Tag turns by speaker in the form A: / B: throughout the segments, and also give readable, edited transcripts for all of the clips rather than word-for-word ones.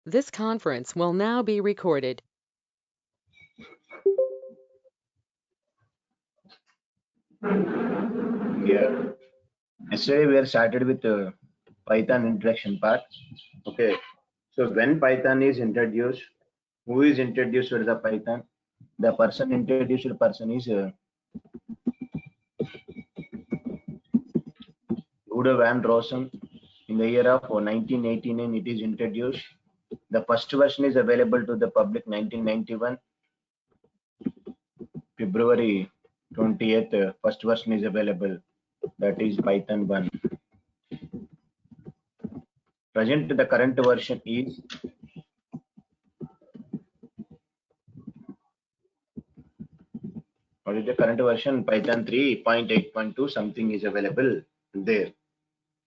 A: This conference will now be recorded.
B: Yeah. Yesterday we are started with Python introduction part. Okay. So when Python is introduced, who is introduced with the Python? The person introduced person is Guido van Rossum. In the year of 1989, it is introduced. The first version is available to the public 1991, February 20th. First version is available. That is Python 1. Present the current version is what is the current version? Python 3.8.2 something is available there.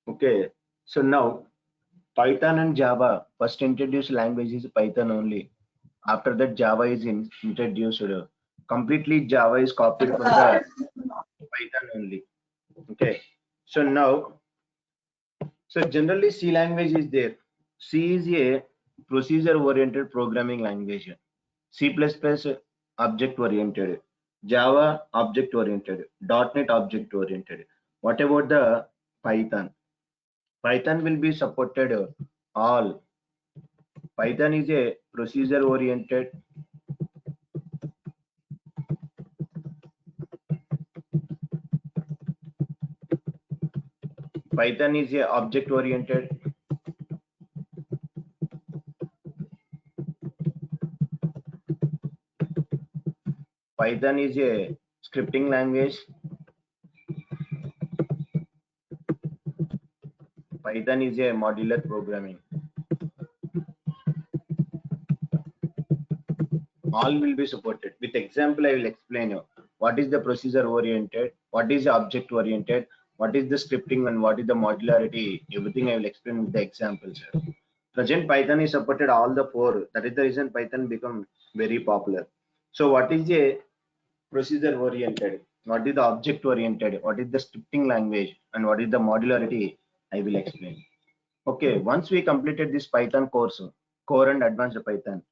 B: Okay. So now Python and Java first introduced language is Python only. After that Java is introduced. Completely Java is copied from the Python only. Okay. So now, so generally C language is there. C is a procedure oriented programming language. C++ object oriented. Java object oriented. .NET object oriented. What about the Python? Python will be supported all. Python is a procedure oriented. Python is a object oriented. Python is a scripting language. Python is a modular programming. All will be supported. With example, I will explain you what is the procedure oriented, what is the object oriented, what is the scripting, and what is the modularity. Everything I will explain with the examples. Present Python is supported all the four. That is the reason Python become very popular. So what is a procedure oriented? What is the object oriented? What is the scripting language? And what is the modularity? I will explain. Okay, once we completed this Python course, core and advanced Python,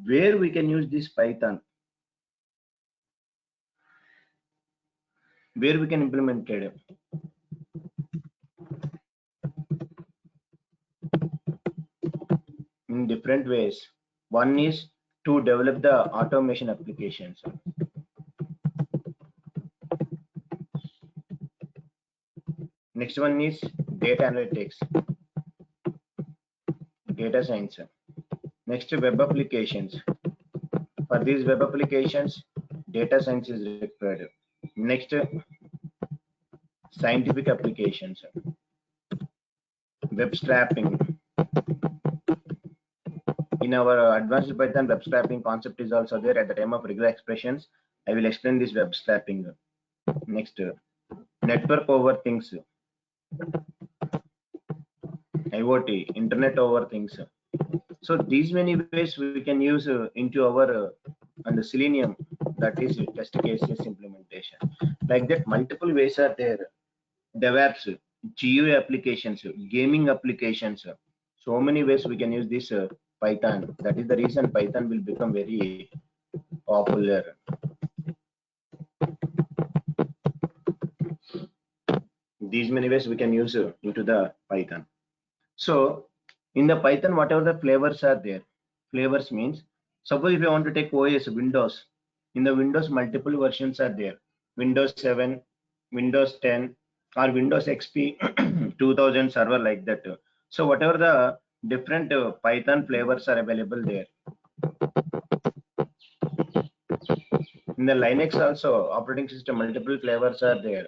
B: where we can use this Python, where we can implement it in different ways. One is to develop the automation applications. Next one is data analytics, data science. Next, web applications. For these web applications, data science is required. Next, scientific applications, web scraping. In our advanced Python, web scraping concept is also there at the time of regular expressions. I will explain this web scraping. Next, network over things, IoT, Internet over things. So these many ways we can use into our and the Selenium, that is test cases implementation. Like that, multiple ways are there. DevOps, GUI applications, gaming applications. So many ways we can use this Python. That is the reason Python will become very popular. These many ways we can use into the Python. So in the Python, whatever the flavors are there, flavors means, suppose if you want to take OS, Windows, in the Windows multiple versions are there. Windows 7, Windows 10, or Windows XP 2000 server, like that. So whatever the different Python flavors are available there. In the Linux also, operating system, multiple flavors are there.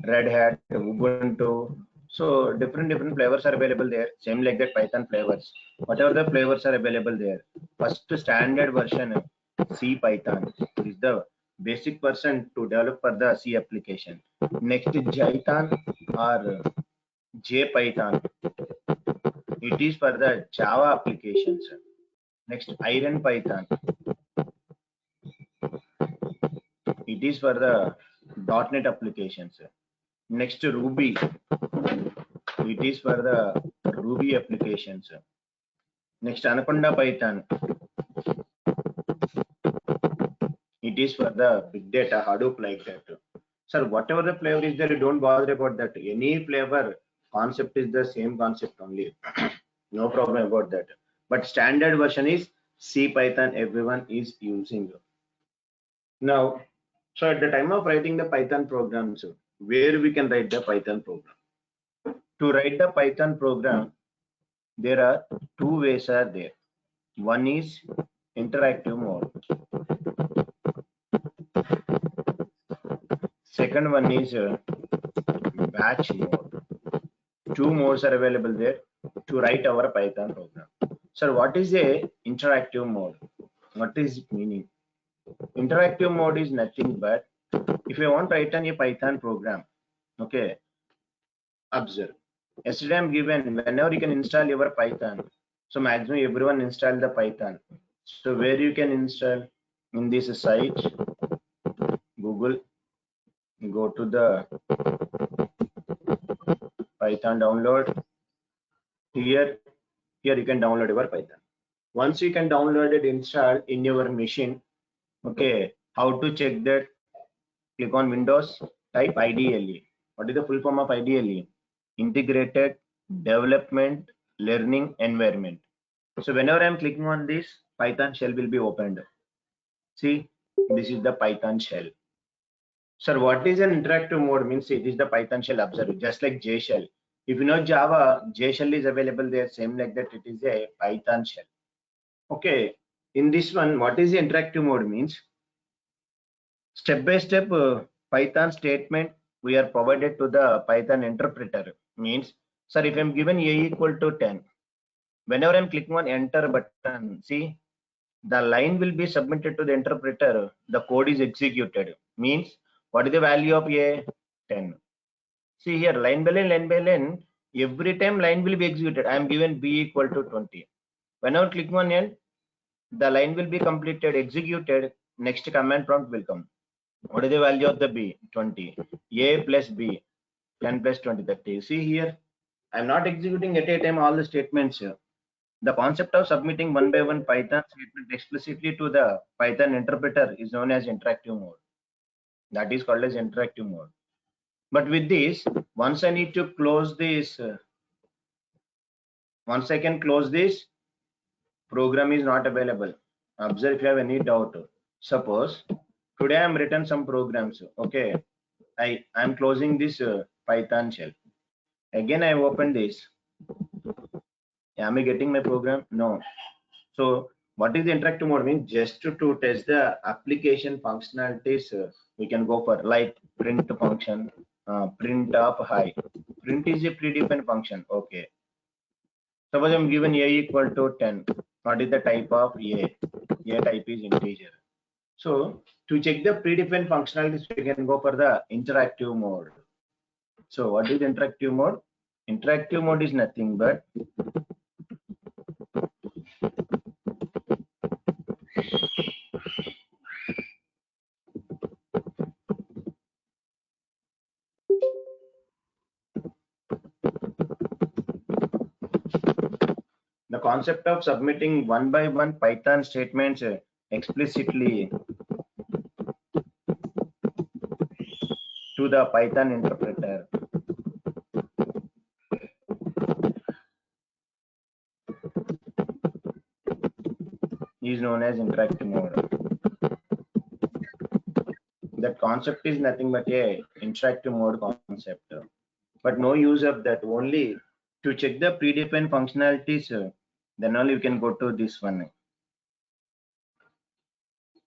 B: Red Hat, Ubuntu. So different flavors are available there. Same like that Python flavors. Whatever the flavors are available there. First standard version C Python is the basic version to develop for the C application. Next Jython or JPython. It is for the Java applications. Next Iron Python. It is for the .NET applications. Next Ruby. It is for the Ruby applications. Next, Anaconda Python. It is for the big data Hadoop like that. Sir, whatever the flavor is there, you don't bother about that. Any flavor concept is the same concept only. No problem about that. But standard version is C Python everyone is using. Now, so at the time of writing the Python programs, where we can write the Python program. To write the Python program, there are two ways are there. One is interactive mode. Second one is batch mode. Two modes are available there to write our Python program. Sir, what is a interactive mode? What is it meaning? Interactive mode is nothing but if you want to write a Python program, okay, observe. Yesterday I'm given whenever you can install your Python. So maximum everyone install the Python. So where you can install in this site, Google, go to the Python download. Here you can download your Python. Once you can download it, install in your machine. Okay, how to check that? Click on Windows, type IDLE. What is the full form of IDLE? Integrated Development Learning Environment. So whenever I'm clicking on this, Python shell will be opened. See, this is the Python shell. Sir, what is an interactive mode? Means it is the Python shell observed, just like J shell. If you know Java, J shell is available there, same like that, it is a Python shell. Okay, in this one, what is the interactive mode means? Step by step Python statement we are provided to the Python interpreter. Means, sir, if I'm given a equal to 10, whenever I'm clicking on enter button, see, the line will be submitted to the interpreter. The code is executed. Means, what is the value of a? 10. See here, line by line, every time line will be executed. I am given b equal to 20. Whenever clicking on end, the line will be completed, executed. Next command prompt will come. What is the value of the b? 20. A plus b, 10 plus 20, 30. See here, I'm not executing at a time all the statements here. The concept of submitting one by one Python statement explicitly to the Python interpreter is known as interactive mode. That is called as interactive mode. But with this, once I need to close this, once I can close this, program is not available. Observe if you have any doubt. Suppose today I am written some programs. Okay, I am closing this Python shell. Again, I open this. Am I getting my program? No. So what is the interactive mode means? Just to test the application functionalities, we can go for like print function, print of high. Print is a predefined function. Okay. Suppose I'm given a equal to 10. What is the type of a? A type is integer. So to check the predefined functionalities, we can go for the interactive mode. So what is interactive mode? Interactive mode is nothing but the concept of submitting one by one Python statements explicitly to the Python interpreter. Is known as interactive mode. That concept is nothing but a interactive mode concept. But no use of that. Only to check the predefined functionalities, then only you can go to this one.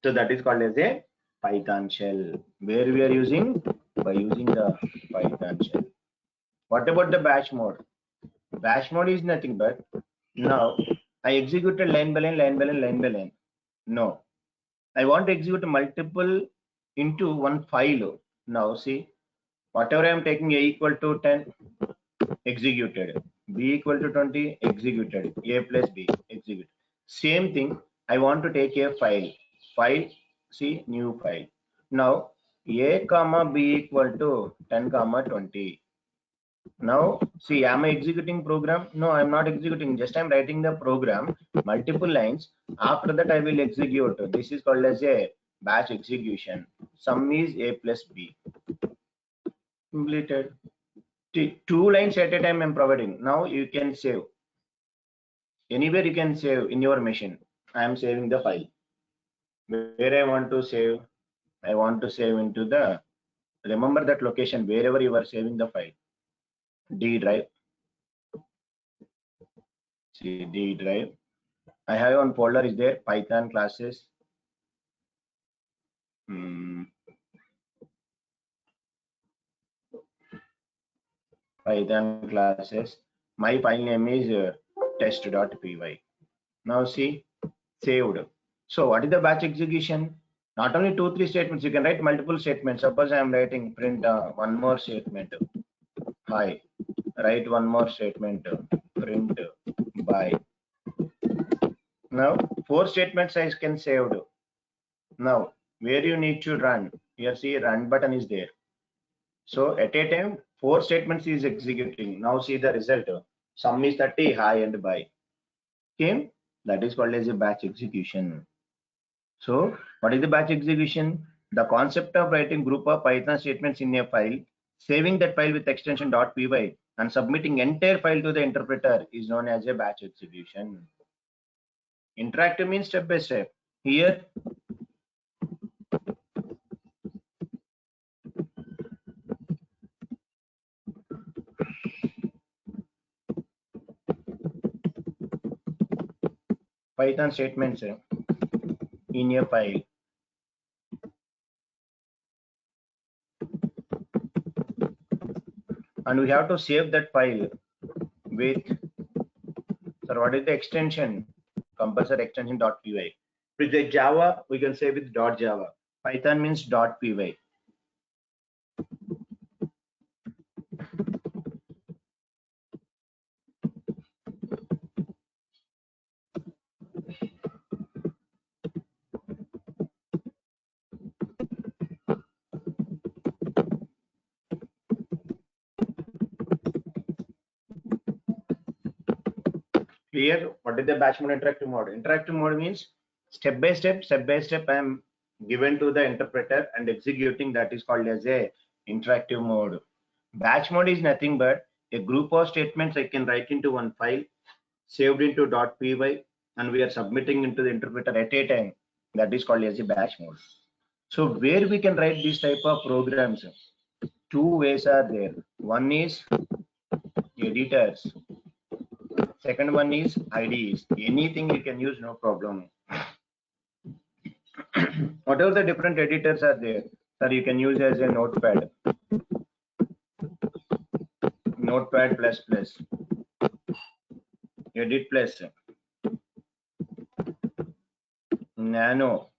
B: So that is called as a Python shell. Where we are using? By using the Python shell. What about the batch mode? Batch mode is nothing but now I executed line by line, line by line, line by line. No, I want to execute multiple into one file. Now see, whatever I am taking a equal to 10, executed. B equal to 20, executed. A plus B, executed. Same thing, I want to take a file. File, see, new file. Now, A comma B equal to 10 comma 20. Now, see, am I executing program? No, I'm not executing. Just I'm writing the program, multiple lines. After that, I will execute. This is called as a batch execution. Sum is a plus b. Completed. Two lines at a time I'm providing. Now you can save. Anywhere you can save in your machine. I am saving the file. Where I want to save, I want to save into the, remember that location wherever you are saving the file. D drive. See, D drive. I have one folder is there, Python classes. Python classes. My file name is test.py. Now see, saved. So what is the batch execution? Not only 2-3 statements, you can write multiple statements. Suppose I am writing print one more statement. Hi. Write one more statement. Print by. Now 4 statements I can saved. Now where you need to run, here see run button is there. So at a time 4 statements is executing. Now see the result. Sum is 30, hi and bye. Okay, that is called as a batch execution. So what is the batch execution? The concept of writing group of Python statements in a file, saving that file with extension .py and submitting entire file to the interpreter is known as a batch execution. Interactive means step by step. Here Python statements in a file. And we have to save that file with, so what is the extension? Compulsory extension .py. With the Java, we can save with .java. Python means .py. Here, what is the batch mode interactive mode? Interactive mode means step by step I am given to the interpreter and executing, that is called as a interactive mode. Batch mode is nothing but a group of statements I can write into one file, saved into .py, and we are submitting into the interpreter at a time. That is called as a batch mode. So where we can write this type of programs, two ways are there. One is editors. Second one is IDEs. Anything you can use, no problem. Whatever the different editors are there, sir, you can use as a notepad, notepad plus plus, edit plus, nano,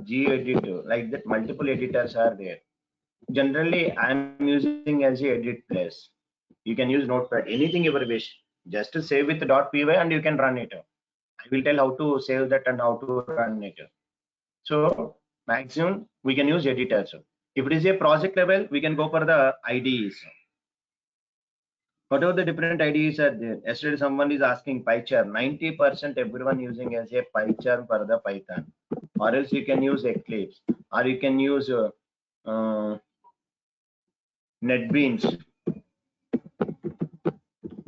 B: gedit, like that multiple editors are there. Generally I'm using as a edit plus. You can use notepad, anything you wish, just to save with .py and you can run it. I will tell how to save that and how to run it. So maximum we can use editors. If it is a project level, we can go for the IDEs. Whatever the different IDEs are there. Yesterday someone is asking PyCharm. 90% everyone using as a PyCharm for the Python. Or else you can use Eclipse. Or you can use NetBeans,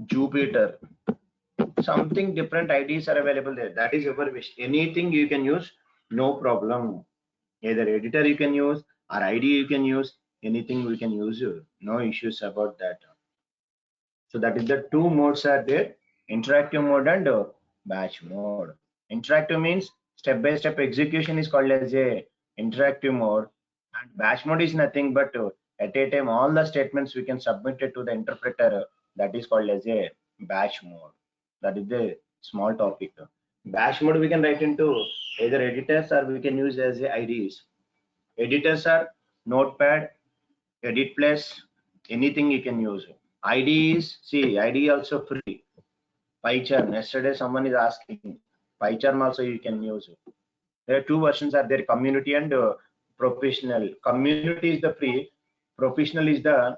B: Jupyter. Something different IDs are available there. That is your wish. Anything you can use, no problem. Either editor you can use or ID you can use. Anything we can use. No issues about that. So that is the two modes are there: interactive mode and batch mode. Interactive means step by step execution is called as a interactive mode, and batch mode is nothing but at a time all the statements we can submit it to the interpreter. That is called as a batch mode. That is the small topic. Batch mode we can write into either editors or we can use as a IDEs. Editors are Notepad, Edit Plus, anything you can use. ID is, see, ID also free. PyCharm. Yesterday someone is asking. PyCharm also you can use. There are two versions are there, community and professional. Community is the free, professional is the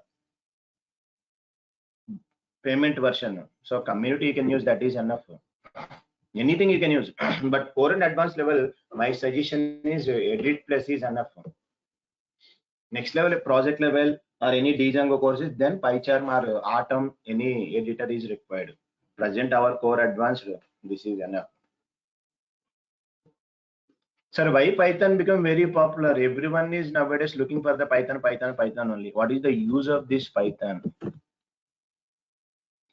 B: payment version. So community you can use, that is enough. Anything you can use, but core and advanced level, my suggestion is edit plus is enough. Next level, project level or any Django courses, then PyCharm or Atom, any editor is required. Present our core advanced, this is enough. Sir, why Python become very popular? Everyone is nowadays looking for the Python only. What is the use of this Python?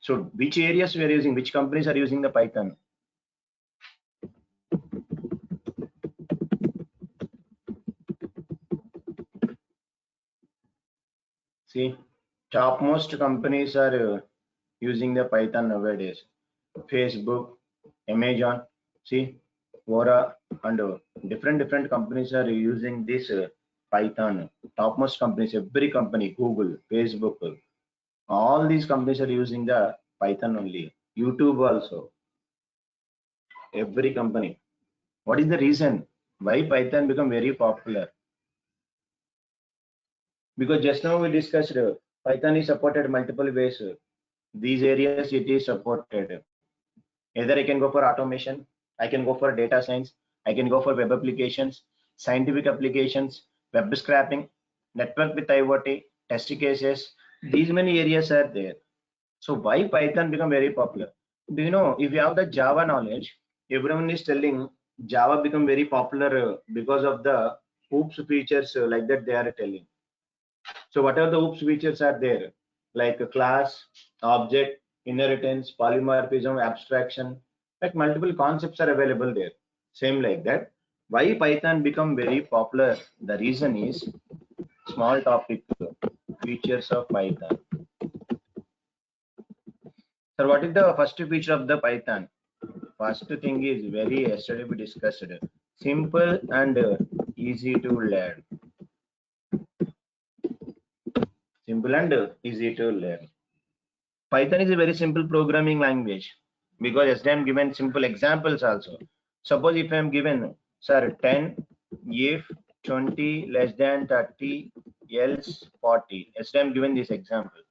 B: So which areas we are using, which companies are using the Python? See, topmost companies are using the Python nowadays. Facebook, Amazon, see, Quora, and different companies are using this Python. Topmost companies, every company, Google, Facebook, all these companies are using the Python only. YouTube also, every company. What is the reason why Python become very popular? Because just now we discussed Python is supported multiple ways. These areas it is supported. Either I can go for automation, I can go for data science, I can go for web applications, scientific applications, web scraping, network with IoT, test cases. These many areas are there. So why Python become very popular? Do you know, if you have the Java knowledge, everyone is telling Java become very popular because of the OOPS features like that they are telling. So what are the OOPS features are there? Like a class, object, inheritance, polymorphism, abstraction, like multiple concepts are available there. Same like that. Why Python become very popular? The reason is small topic, features of Python. So what is the first feature of the Python? First thing is very yesterday we discussed. Simple and easy to learn. Simple and easy to learn. Python is a very simple programming language because yesterday I'm given simple examples also. Suppose if I'm given, sir, 10 if 20 less than 30 else 40. Yesterday I'm given this example.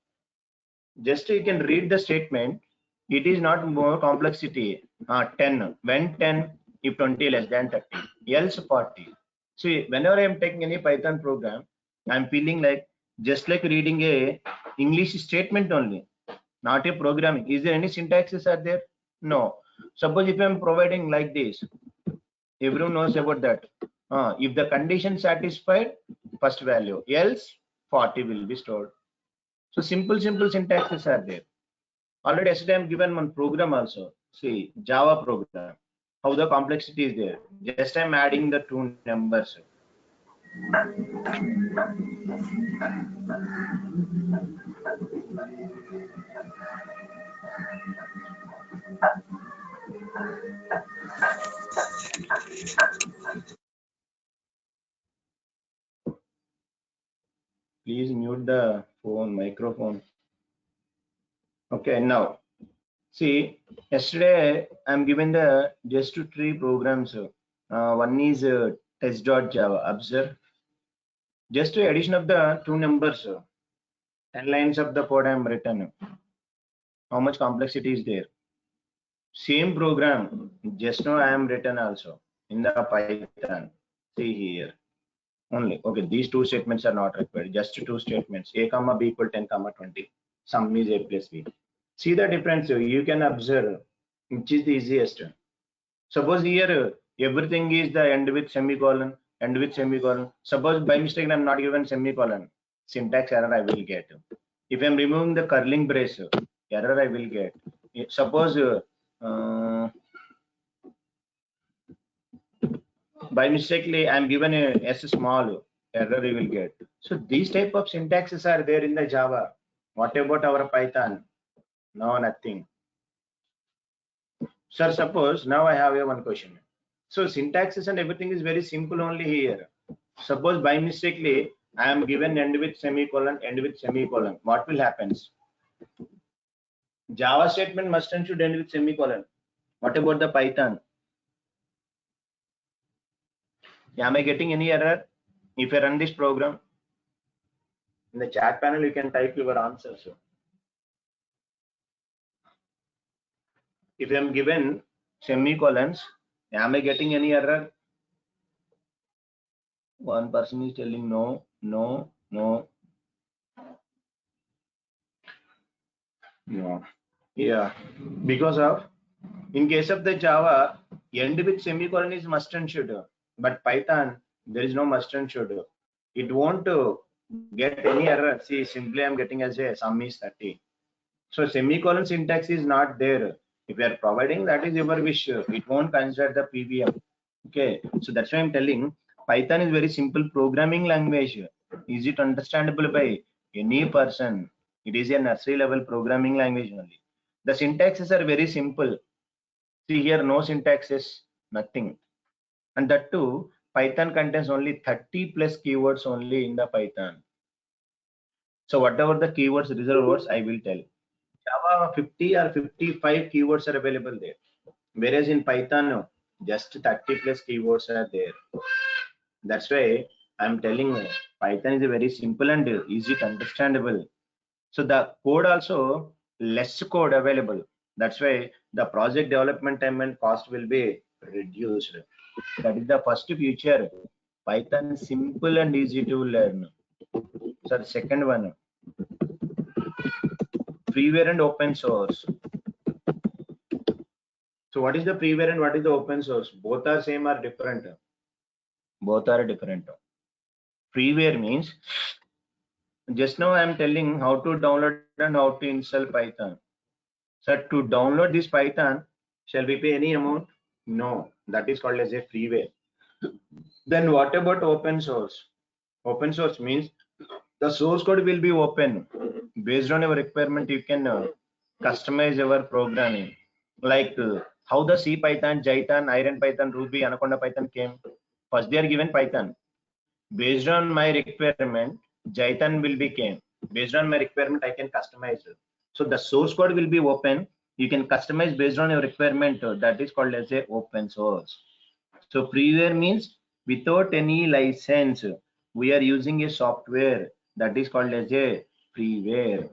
B: Just you can read the statement. It is not more complexity. 10 when 10 if 20 less than 30 else 40. See, whenever I am taking any Python program, I'm feeling like just like reading a English statement only, not a programming. Is there any syntaxes are there? No. Suppose if I'm providing like this, everyone knows about that. If the condition satisfied, first value, else 40 will be stored. So simple syntaxes are there. Already yesterday I'm given one program also. See, Java program. How the complexity is there. Just I'm adding the two numbers. Please mute the phone, microphone. Okay, now see, yesterday I'm given the just to three programs. One is test.java. Observe just to addition of the two numbers, 10 lines of the code I am written. How much complexity is there? Same program, just now I am written also in the Python. See here only. Okay, these two statements are not required. Just two statements. A comma b equal 10 comma 20. Sum is a plus b. See the difference. You can observe which is the easiest. Suppose here everything is the end with semicolon, end with semicolon. Suppose by mistake I'm not given semicolon, syntax error I will get. If I'm removing the curling brace, error I will get. Suppose by mistakenly I'm given a s small, error I will get. So these type of syntaxes are there in the Java. What about our Python? No, nothing. Sir, suppose now I have a one question. So syntaxes and everything is very simple only here. Suppose by mistakenly I am given end with semicolon, end with semicolon. What will happen? Java statement must and should end with semicolon. What about the Python? Am I getting any error? If you run this program, in the chat panel, you can type your answers. If I am given semicolons, am I getting any error? One person is telling no, no, no, no. Yeah, because of, in case of the Java, end with semicolon is must and should, but Python, there is no must and should. It won't get any error. See, simply I'm getting as a sum is 30. So semicolon syntax is not there. If you are providing, that is your wish. It won't consider the PVM. Okay, so that's why I'm telling Python is very simple programming language. Is it understandable by any person? It is a nursery level programming language only. The syntaxes are very simple. See here, no syntaxes, nothing. And that too, Python contains only 30 plus keywords only in the Python. So whatever the keywords, reserved words, I will tell. Java 50 or 55 keywords are available there. Whereas in Python, just 30 plus keywords are there. That's why I'm telling you, Python is a very simple and easy to understandable. So the code also less code available. That's why the project development time and cost will be reduced. That is the first feature. Python is simple and easy to learn. So the second one, freeware and open source. So what is the freeware and what is the open source? Both are same or different? Both are different. Freeware means, just now I am telling how to download and how to install Python. So to download this Python, shall we pay any amount? No, that is called as a freeware. Then what about open source? Open source means the source code will be open. Based on your requirement, you can customize your programming. Like how the C Python, Jython, Iron Python, Ruby, Anaconda Python came. First they are given Python. Based on my requirement, Jython will be came. Based on my requirement, I can customize it. So the source code will be open. You can customize based on your requirement. That is called as a open source. So freeware means without any license, we are using a software that is called as a freeware.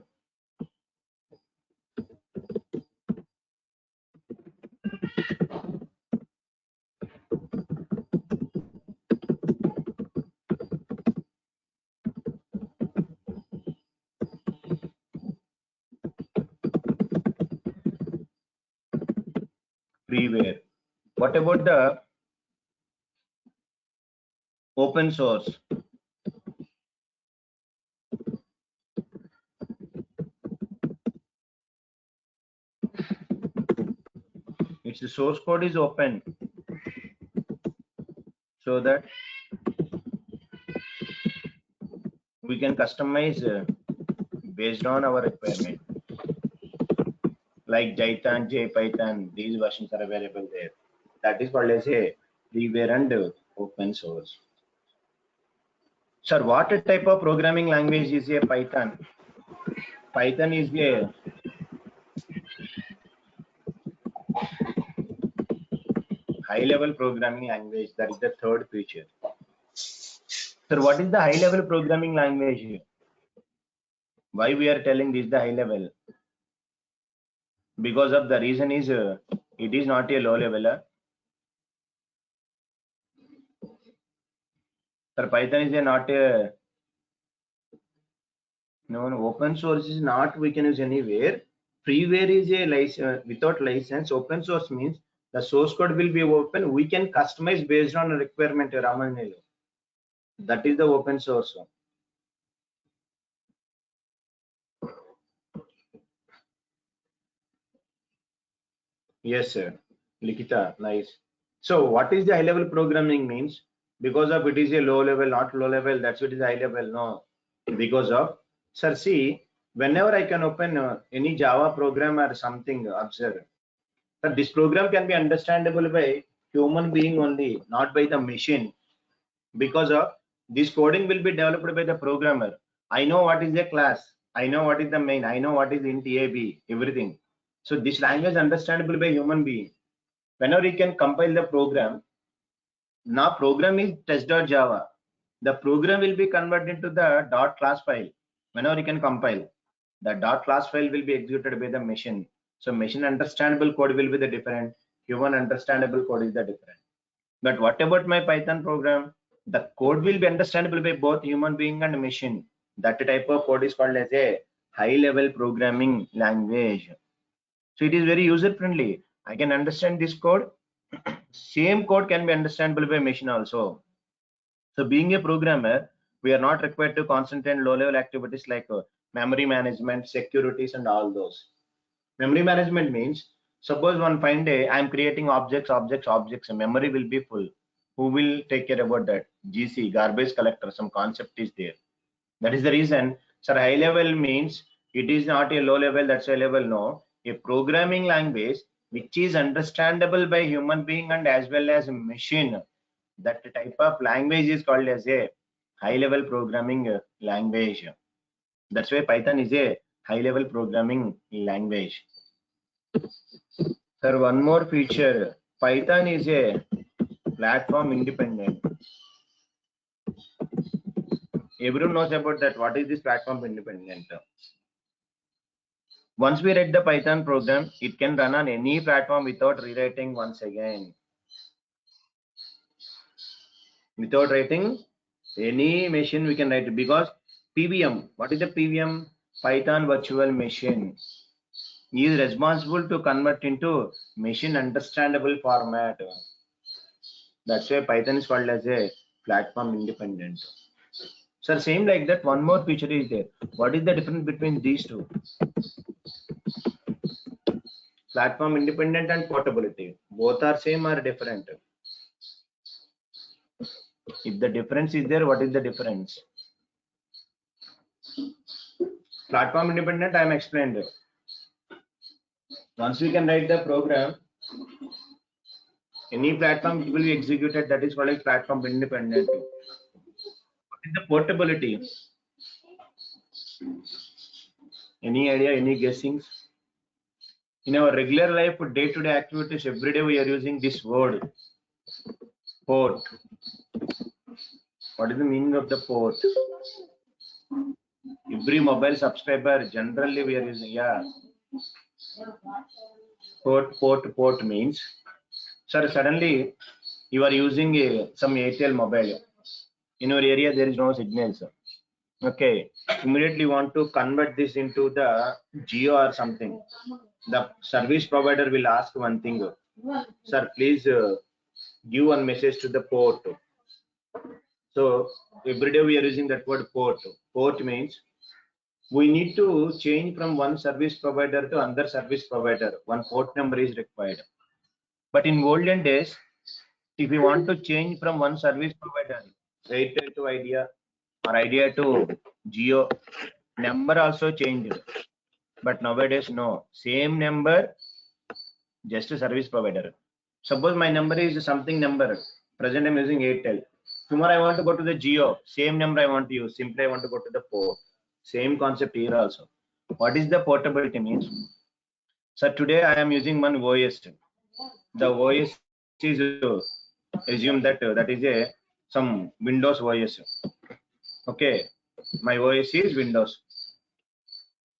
B: Freeware. What about the open source? Its the source code is open, so that we can customize based on our requirement. Like Jython, JPython, these versions are available there. That is called as a freeware and open source. Sir, what type of programming language is a Python? Python is a high-level programming language. That is the third feature. Sir, what is the high-level programming language? Why we are telling this the high level? Because of the reason is it is not a low level. Sir, Python is a not a no, open source is not we can use anywhere. Freeware is a license without license. Open source means the source code will be open. We can customize based on a requirement. Ramanelu. That is the open source. Yes, sir. Likita, nice. So what is the high level programming means? Because of it is a low level, not low level, that's what is high level. No, because of, sir, see, whenever I can open any Java program or something, observe that this program can be understandable by human being only, not by the machine. Because of this coding will be developed by the programmer. I know what is a class, I know what is the main, I know what is int a b, everything. So this language understandable by human being. Whenever you can compile the program, now program is test.java. The program will be converted into the dot class file. Whenever you can compile, the dot class file will be executed by the machine. So machine understandable code will be the different, human understandable code is the different. But what about my Python program? The code will be understandable by both human being and machine. That type of code is called as a high level programming language. So it is very user friendly. I can understand this code. Same code can be understandable by machine also. So being a programmer, we are not required to concentrate on low level activities like memory management, securities and all those. Memory management means, suppose one fine day I am creating objects, memory will be full. Who will take care about that? GC, garbage collector, some concept is there. That is the reason, sir, high level means it is not a low level, that's a level, no. A programming language which is understandable by human being and as well as machine. That type of language is called as a high level programming language. That's why Python is a high level programming language. Sir, one more feature, Python is a platform independent. Everyone knows about that. What is this platform independent? Once we read the Python program, it can run on any platform without rewriting once again. Without writing any machine, we can write it because PVM. What is the PVM? Python virtual machine. He is responsible to convert into machine understandable format. That's why Python is called as a platform independent. Sir, same like that, one more feature is there. What is the difference between these two? Platform independent and portability. Both are same or different? If the difference is there, what is the difference? Platform independent, I am explained. Once we can write the program, any platform will be executed, that is called as platform independent. What is the portability? Any idea, any guessings? In our regular life, day-to-day activities, every day we are using this word, port. What is the meaning of the port? Every mobile subscriber, generally we are using, yeah. Port means, sir, suddenly you are using some Airtel mobile. In your area, there is no signals. Okay, immediately want to convert this into the Geo or something. The service provider will ask one thing, sir, please give one message to the port. So every day we are using that word port. Port means we need to change from one service provider to another service provider. One port number is required. But in olden days, if we want to change from one service provider, Airtel to Idea or Idea to Geo, number also changed. But nowadays, no. Same number, just a service provider. Suppose my number is something number. Present I'm using Airtel. Tomorrow I want to go to the Geo. Same number I want to use. Simply I want to go to the port. Same concept here also. What is the portability means? So today I am using one OS. The OS is assume that that is a some Windows OS. Okay, my OS is Windows.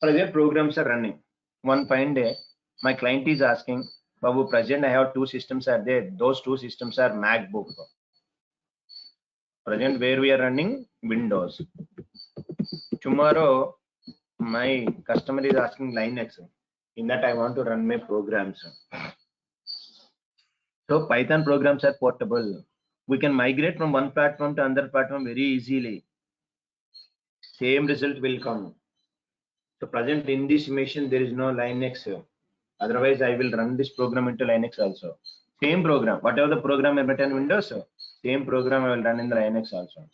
B: Present programs are running. One fine day, my client is asking, Babu, present I have two systems are there. Those two systems are MacBook. Present where we are running Windows. Tomorrow, my customer is asking Linux. In that I want to run my programs. So Python programs are portable. We can migrate from one platform to another platform very easily. Same result will come. So present in this machine there is no Linux. Otherwise I will run this program into Linux also. Same program, whatever the program I written in Windows, same program I will run in the Linux also.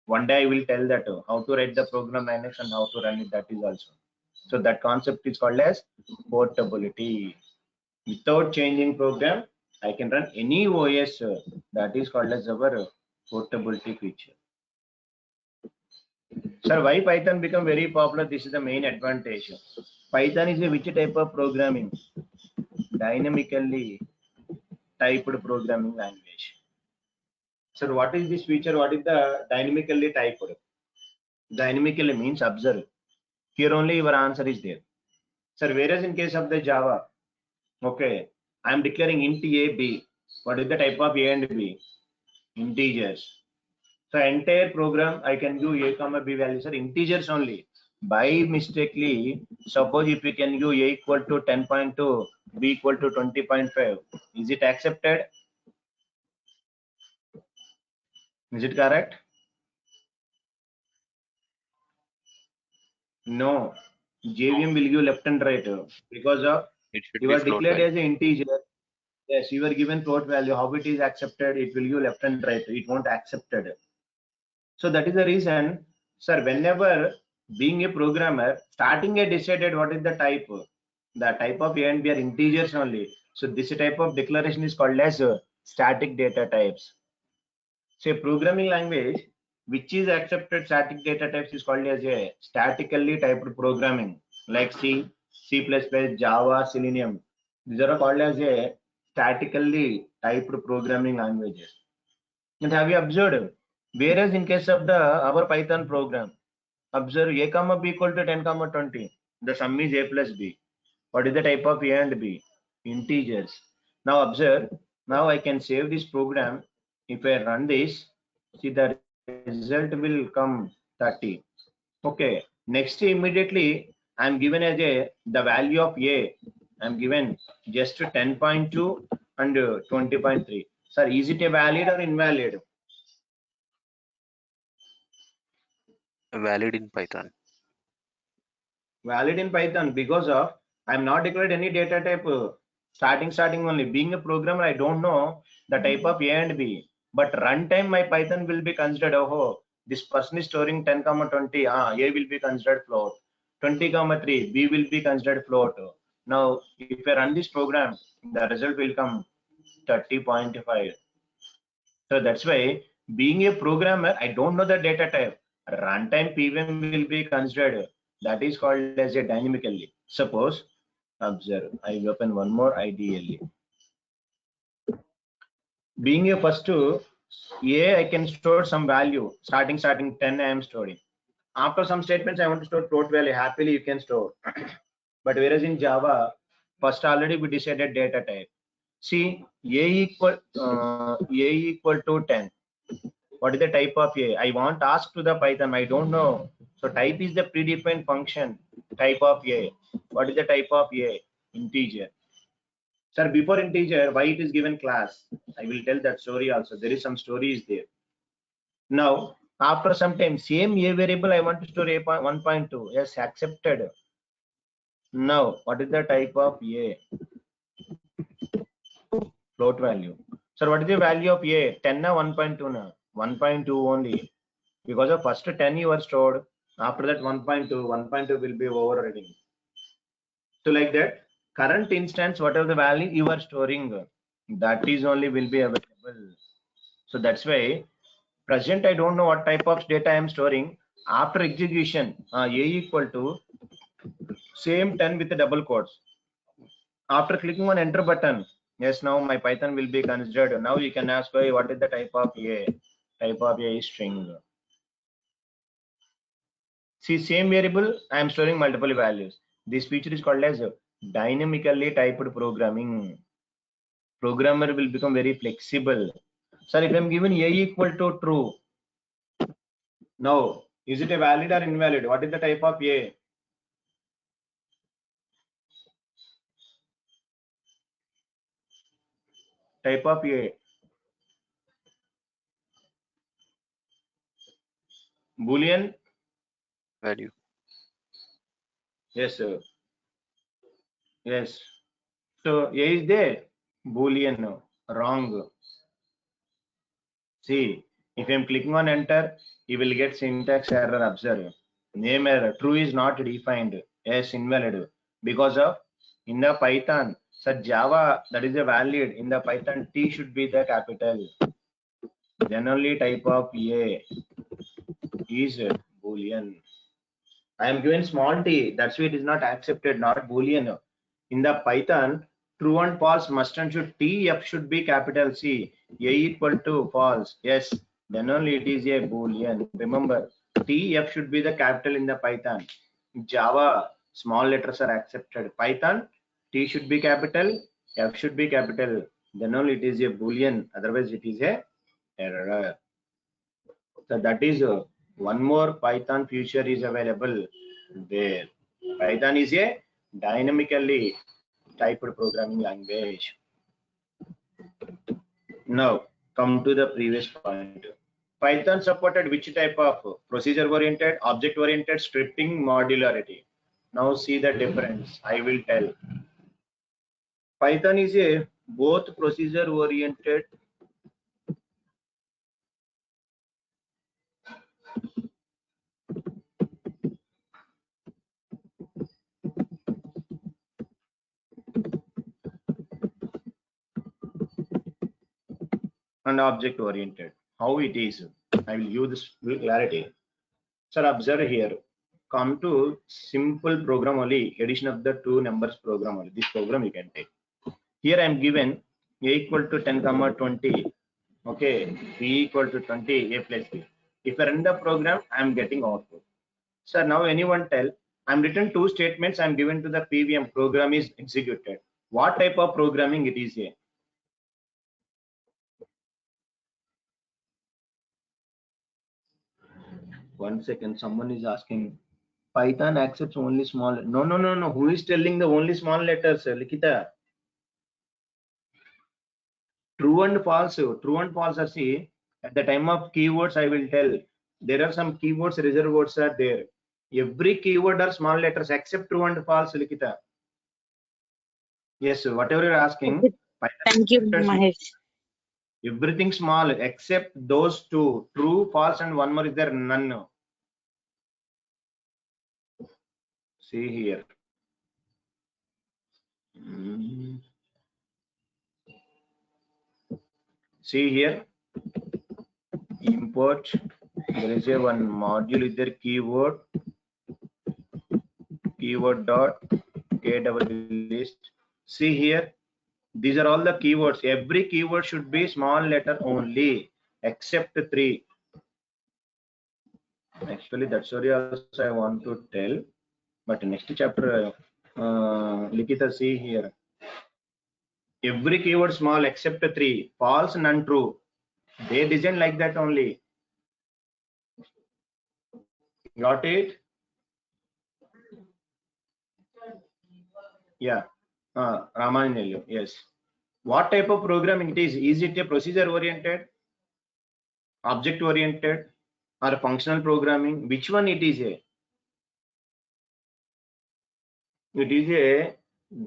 B: One day I will tell that how to write the program Linux and how to run it, that is also. So that concept is called as portability. Without changing program, I can run any OS. That is called as our portability feature. Sir, why Python become very popular? This is the main advantage. Python is a which type of programming? Dynamically typed programming language. Sir, what is this feature? What is the dynamically typed? Dynamically means observe. Here only your answer is there. Sir, whereas in case of the Java, okay, I am declaring int a b. What is the type of a and b? Integers. So entire program I can give a comma b values are integers only. By mistakenly, suppose if we can give a equal to 10.2, b equal to 20.5, is it accepted? Is it correct? No. JVM will give left and right because of
C: It should
B: you
C: be
B: are
C: float
B: declared
C: value.
B: as an integer. Yes, you are given float value. How it is accepted? It will give left and right. It won't accepted. So that is the reason, sir. Whenever being a programmer, starting a decided what is the type. The type of A and B are integers only. So this type of declaration is called as static data types. So a programming language which is accepted static data types is called as a statically typed programming, like C, C++, Java, Selenium. These are called as a statically typed programming languages. And have you observed? Whereas in case of the our Python program, observe a comma b equal to 10 comma 20. The sum is a plus b. What is the type of a and b? Integers. Now observe. Now I can save this program. If I run this, see the result will come 30. Okay. Next immediately I'm given as a the value of a. I'm given just 10.2 and 20.3. Sir, is it a valid or invalid?
C: Valid in Python.
B: Valid in Python because of I'm not declared any data type starting only. Being a programmer, I don't know the type of A and B. But runtime my Python will be considered, oh, this person is storing 10 comma 20, A will be considered float. 20 comma 3, B will be considered float. Now, if I run this program, the result will come 30.5. So that's why being a programmer, I don't know the data type. Runtime PVM will be considered. That is called as a dynamically. Suppose, observe, I will open one more ideally. Being a first to A, I can store some value. Starting 10, I am storing. After some statements, I want to store float value. Happily, you can store. But whereas in Java, first already we decided data type. See, A equal to 10. What is the type of A? I want to ask to the Python. I don't know. So type is the predefined function. Type of A. What is the type of A? Integer. Sir, before integer, why it is given class? I will tell that story also. There is some stories there. Now, after some time, same A variable I want to store A 1.2. Yes, accepted. Now, what is the type of A? Float value. Sir, what is the value of A? 10 na 1.2 na? 1.2 only. Because of first 10 you are stored, after that 1.2 will be overriding. So like that, current instance, whatever the value you are storing, that is only will be available. So that's why present I don't know what type of data I am storing. After execution, A equal to same 10 with the double quotes. After clicking on enter button, yes, now my Python will be considered. Now you can ask, hey, what is the type of A? Type of A is string. See, same variable, I am storing multiple values. This feature is called as dynamically typed programming. Programmer will become very flexible. Sir, if I am given A equal to true, now, is it a valid or invalid? What is the type of A? Type of A. Boolean?
C: Value.
B: Yes, sir. Yes. So A is there. Boolean, no. Wrong. See, if I am clicking on enter, you will get syntax error. Observe. Name error. True is not defined. Yes, invalid. Because of in the Python, such Java that is a valid. In the Python, T should be the capital. Then only type of A is Boolean. I am given small t. That's why it is not accepted. Not Boolean. In the Python, True and false must and should. T, F should be capital C. A equal to false. Yes. Then only it is a boolean. Remember, T, F should be the capital in the Python. Java, small letters are accepted. Python, T should be capital, F should be capital. Then only it is a boolean. Otherwise, it is a error. So that is one more Python feature is available there. Python is a dynamically typed programming language. Now come to the previous point. Python supported which type of procedure oriented, object oriented, scripting, modularity. Now see the difference. I will tell. Python is a both procedure oriented and object oriented. How it is? I will use this with clarity. Sir, observe here. Come to simple program only, addition of the two numbers program only. This program you can take. Here I am given a equal to 10 comma 20. Okay, b equal to 20, a plus b. If I run the program, I am getting output. Sir, now anyone tell, I am written two statements, I am given to the PVM, program is executed. What type of programming it is here? One second, someone is asking. Python accepts only small. No, no, no, no. Who is telling the only small letters, Likita? True and false. True and false are see. At the time of keywords, I will tell. There are some keywords, reserved words are there. Every keyword are small letters except true and false, Likita. Yes, whatever you're asking.
C: Okay. Thank you, Mahesh.
B: Everything small except those two. True, false, and one more is there, none. See here. See here. Import. There is a one module is there, keyword dot KW list. See here. These are all the keywords. Every keyword should be small letter only, except three. Actually, that's story also I want to tell. But next chapter, Likita, see here. Every keyword small except three. False, none, true. They design like that only. Got it? Yeah. Ramanelli, yes. What type of programming it is? Is it a procedure oriented, object oriented, or functional programming? Which one it is a? It is a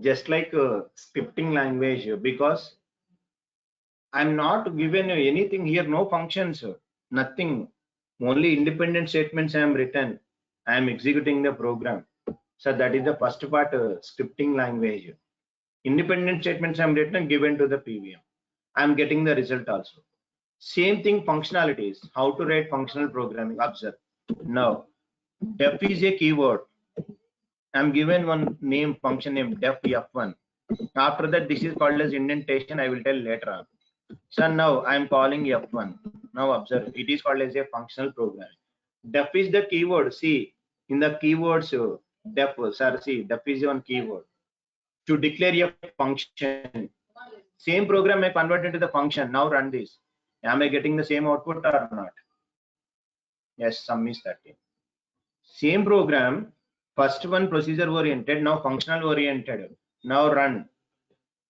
B: just like a scripting language, because I'm not given anything here, no functions, nothing, only independent statements I am written. I am executing the program. So that is the first part, scripting language. Independent statements I am written given to the PVM. I am getting the result also. Same thing, functionalities. How to write functional programming? Observe. Now, def is a keyword. I am given one name, function name, def f1. After that, this is called as indentation. I will tell later on. So now I am calling f1. Now observe, it is called as a functional programming. Def is the keyword. See, in the keywords, def, sir, see, def is one keyword. To declare a function, same program I convert into the function. Now run this. Am I getting the same output or not? Yes, sum is 30. Same program, first one procedure oriented, now functional oriented. Now run.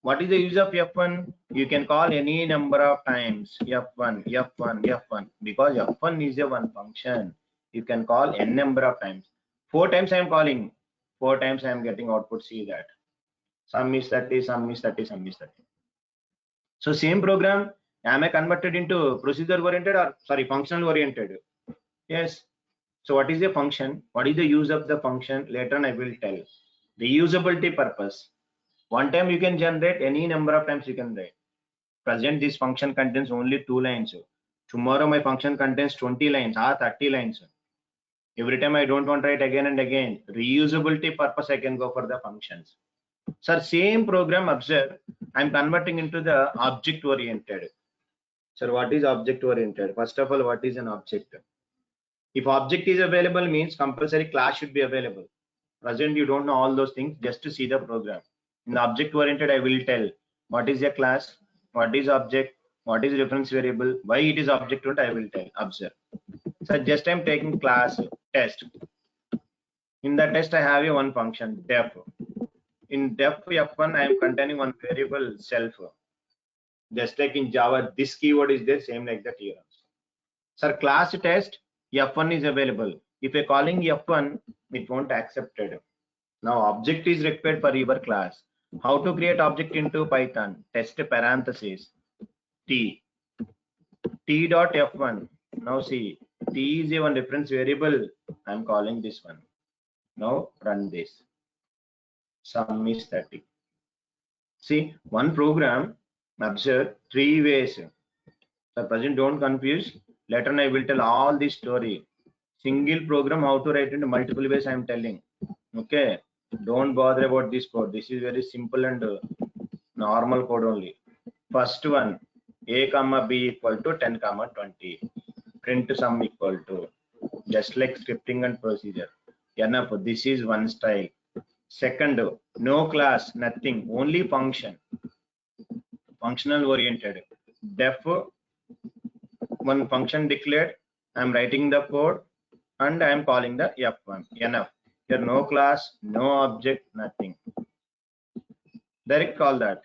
B: What is the use of f1? You can call any number of times f1, f1, f1, because f1 is a one function. You can call n number of times. 4 times I am calling. 4 times I am getting output. See that. Sum is 30, sum is 30, sum is 30. So same program, am I converted into procedure oriented or sorry, functional oriented? Yes. So what is the function? What is the use of the function? Later on I will tell. Reusability purpose. One time you can generate, any number of times you can write. Present this function contains only 2 lines. Tomorrow my function contains 20 lines or 30 lines. Every time I don't want to write again and again. Reusability purpose I can go for the functions. Sir, same program, observe, I'm converting into the object oriented. Sir, what is object oriented? First of all, what is an object? If object is available means compulsory class should be available. Present, you don't know all those things, just to see the program. In the object oriented, I will tell what is a class, what is object, what is reference variable, why it is object oriented, I will tell. Observe. So just I'm taking class test. In the test, I have a one function def. In def f1, I am containing one variable self. Just like in Java, this keyword is there, same like that here. Sir, class test f1 is available. If you're calling f1, it won't accept it. Now object is required for your class. How to create object into Python? Test parenthesis t dot f1. Now see, t is a one reference variable. I'm calling this one. Now run this. Sum is 30. See, one program, observe 3 ways. So present, don't confuse. Later on I will tell all this story. Single program how to write into multiple ways I am telling. Okay, don't bother about this code. This is very simple and normal code only. First one, a comma b equal to 10 comma 20. Print sum equal to, just like scripting and procedure. Enough. This is one style. Second, no class, nothing, only function. Functional oriented. Def, one function declared. I'm writing the code and I'm calling the f1. Enough. Here no class, no object, nothing. Direct call that.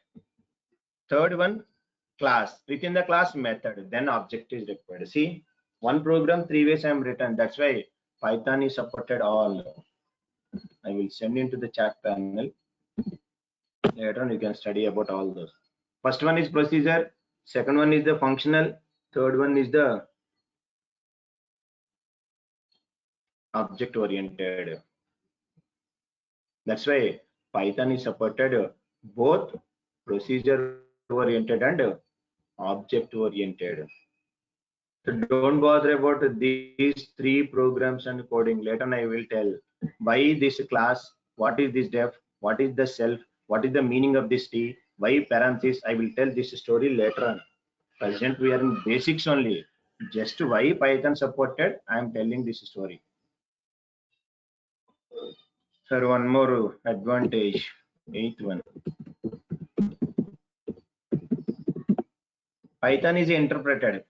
B: Third one, class. Within the class method, then object is required. See, one program 3 ways I am written. That's why Python is supported all. I will send into the chat panel. Later on you can study about all those. First one is procedure. Second one is the functional. Third one is the object oriented. That's why Python is supported both procedure oriented and object oriented. So don't bother about these 3 programs and coding. Later on I will tell why this class, what is this def, what is the self, what is the meaning of this t, why parenthesis. I will tell this story later on. Present we are in basics only. Just why Python supported, I am telling this story. Sir, one more advantage, 8th one. Python is interpreted.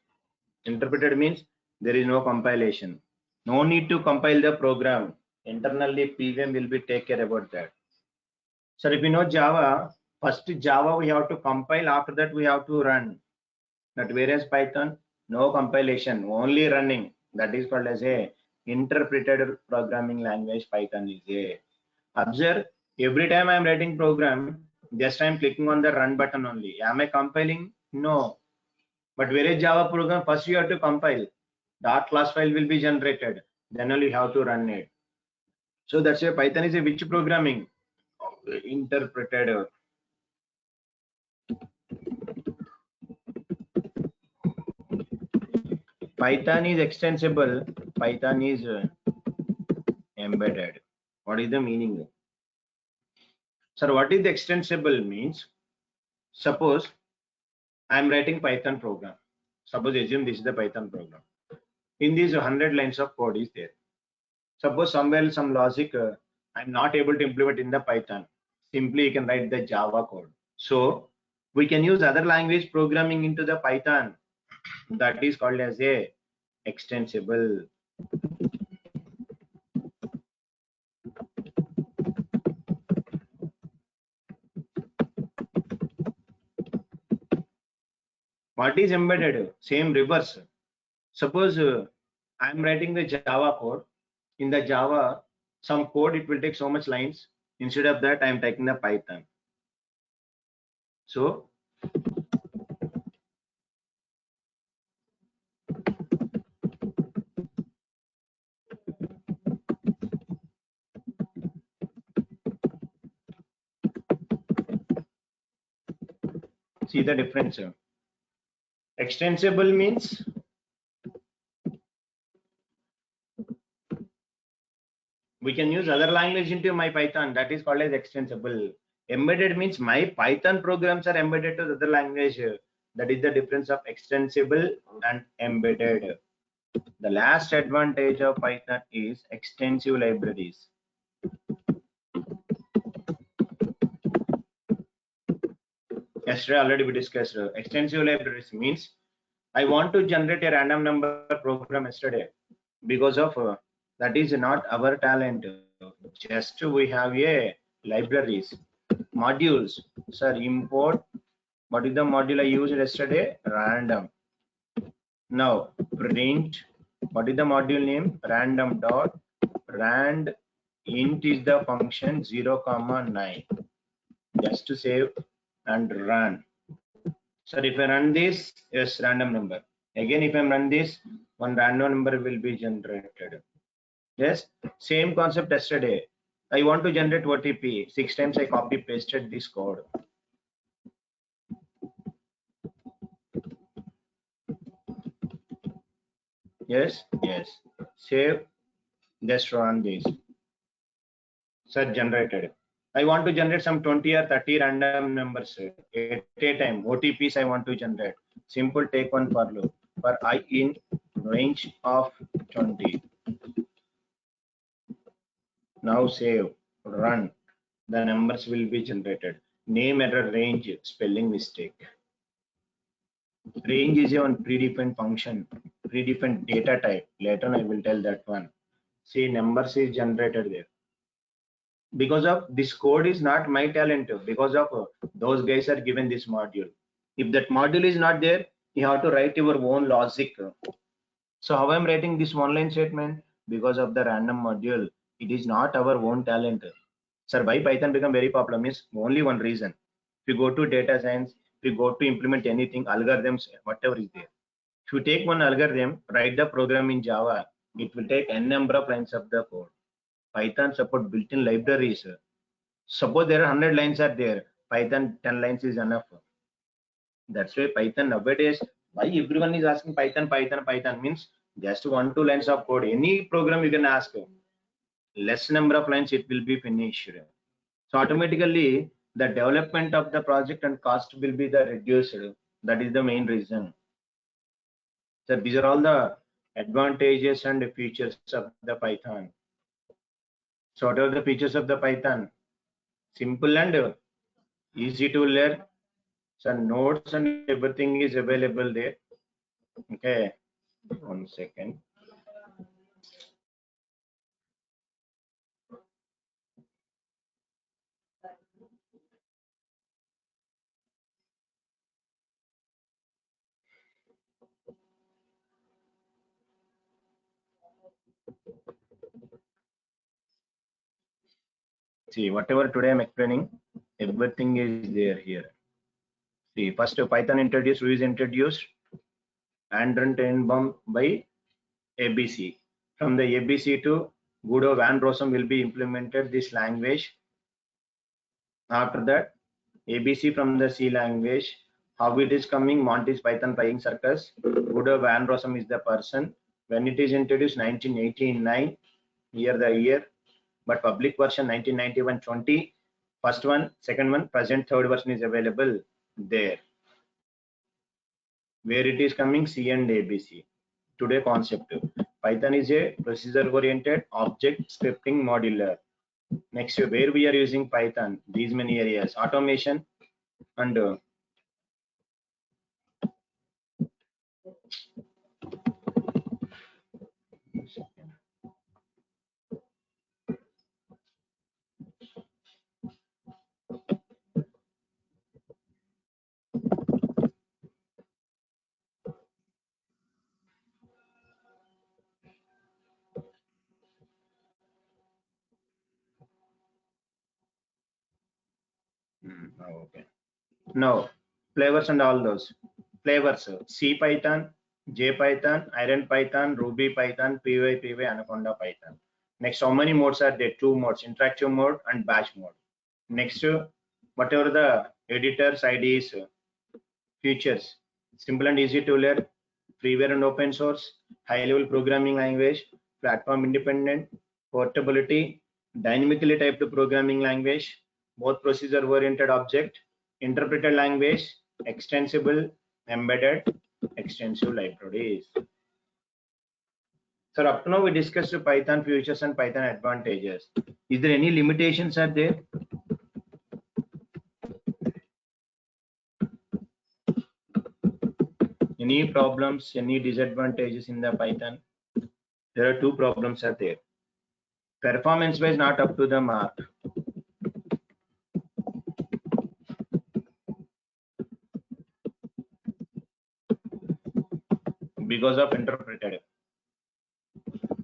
B: Interpreted means there is no compilation. No need to compile the program. Internally, PVM will be take care about that. So if you know Java, first Java we have to compile. After that we have to run. That whereas Python, no compilation, only running. That is called as a interpreted programming language. Python is a. Observe, every time I am writing program, just I am clicking on the run button only. Am I compiling? No. But whereas Java program, first you have to compile. Dot class file will be generated. Then only you have to run it. So that's why Python is a which programming? Interpreted. Python is extensible. Python is embedded. What is the meaning? Sir, what is the extensible means? Suppose I am writing Python program. Suppose assume this is the Python program. In these 100 lines of code is there. Suppose somewhere some logic I'm not able to implement in the Python. Simply you can write the Java code. So we can use other language programming into the Python. That is called as a extensible. What is embedded? Same reverse. Suppose I'm writing the Java code. In the Java, some code it will take so much lines. Instead of that, I'm taking the Python. So see the difference. Extensible means we can use other language into my Python. That is called as extensible. Embedded means my Python programs are embedded to the other language. That is the difference of extensible and embedded. The last advantage of Python is extensive libraries. Yesterday already we discussed extensive libraries means I want to generate a random number program yesterday because of that is not our talent. Just we have a libraries, modules. Sir, import. What is the module I used yesterday? Random. Now print. What is the module name? Random dot rand int is the function 0, 9. Just to save and run. So if I run this, yes, random number. Again, if I run this, one random number will be generated. Yes, same concept yesterday. I want to generate OTP. 6 times I copy pasted this code. Yes, yes. Save. Just run this. Search generated. I want to generate some 20 or 30 random numbers at a time. OTPs I want to generate. Simple take one for loop. For I in range of 20. Now save, run. The numbers will be generated. Name error range, spelling mistake. Range is a one predefined function, predefined data type. Later I will tell that one. See, numbers is generated there. Because of this code is not my talent. Because of those guys are given this module. If that module is not there, you have to write your own logic. So how I'm writing this one line statement? Because of the random module. It is not our own talent. Sir, why Python become very popular means only one reason. If you go to data science, if you go to implement anything, algorithms, whatever is there. If you take one algorithm, write the program in Java, it will take n number of lines of the code. Python support built-in libraries. Suppose there are 100 lines are there, Python 10 lines is enough. That's why Python nowadays, why everyone is asking Python, Python, Python means just 1-2 lines of code. Any program you can ask, less number of lines it will be finished. So automatically the development of the project and cost will be the reduced. That is the main reason. So these are all the advantages and features of the Python. So what are the features of the Python? Simple and easy to learn. So notes and everything is available there. Okay, 1 second. See, whatever today I'm explaining, everything is there here. See, first Python introduced, who is introduced? Andrew Tenbaum by ABC. From the ABC to Guido van Rossum will be implemented this language. After that, ABC from the C language. How it is coming? Monty's Python Flying Circus. Guido van Rossum is the person. When it is introduced 1989, here the year, but public version 1991 20. First one, second one, present third version is available there. Where it is coming? C and ABC. Today concept. Python is a procedure oriented object scripting modular. Next, where we are using Python, these many areas, automation and okay. Now, flavors and all those flavors: C Python, J Python, Iron Python, Ruby Python, PY, Anaconda Python. Next, how many modes are there? Two modes: interactive mode and batch mode. Next, whatever the editors, IDs, features, simple and easy to learn, freeware and open source, high-level programming language, platform independent, portability, dynamically typed programming language, both procedure oriented object, interpreted language, extensible, embedded, extensive libraries. So up to now we discussed Python features and Python advantages. Is there any limitations are there? Any problems, any disadvantages in the Python? There are two problems are there. Performance wise not up to the mark. Because of interpreted.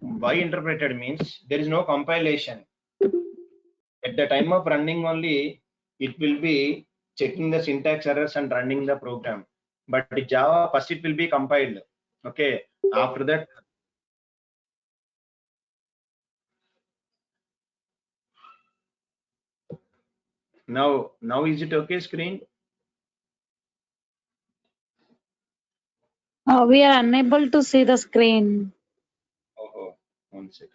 B: Why interpreted means there is no compilation. At the time of running only, it will be checking the syntax errors and running the program. But Java, first it will be compiled. Okay. After that, now is it okay screen?
C: We are unable to see the screen.
B: Oh, 1 second.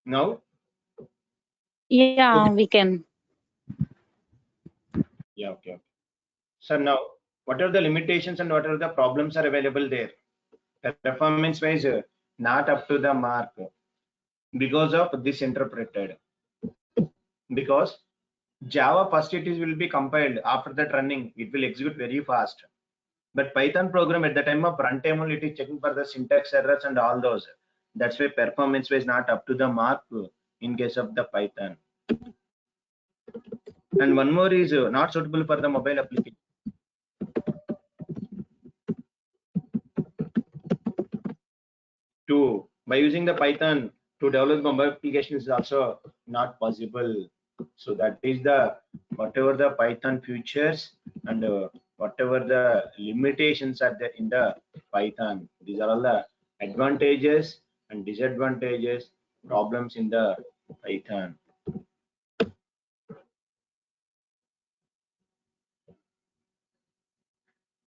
B: Now?
C: Yeah,
B: Okay.
C: we can.
B: Yeah, okay. So now, what are the limitations and what are the problems are available there? Performance wise, not up to the mark because of this interpreted. Because Java first it is will be compiled, after that running it will execute very fast. But Python program at the time of runtime only it is checking for the syntax errors and all those. That's why performance was not up to the mark in case of the Python. And one more is not suitable for the mobile application. By using the Python to develop mobile application is also not possible. So that is the whatever the Python features and whatever the limitations are there in the Python. These are all the advantages and disadvantages, problems in the Python.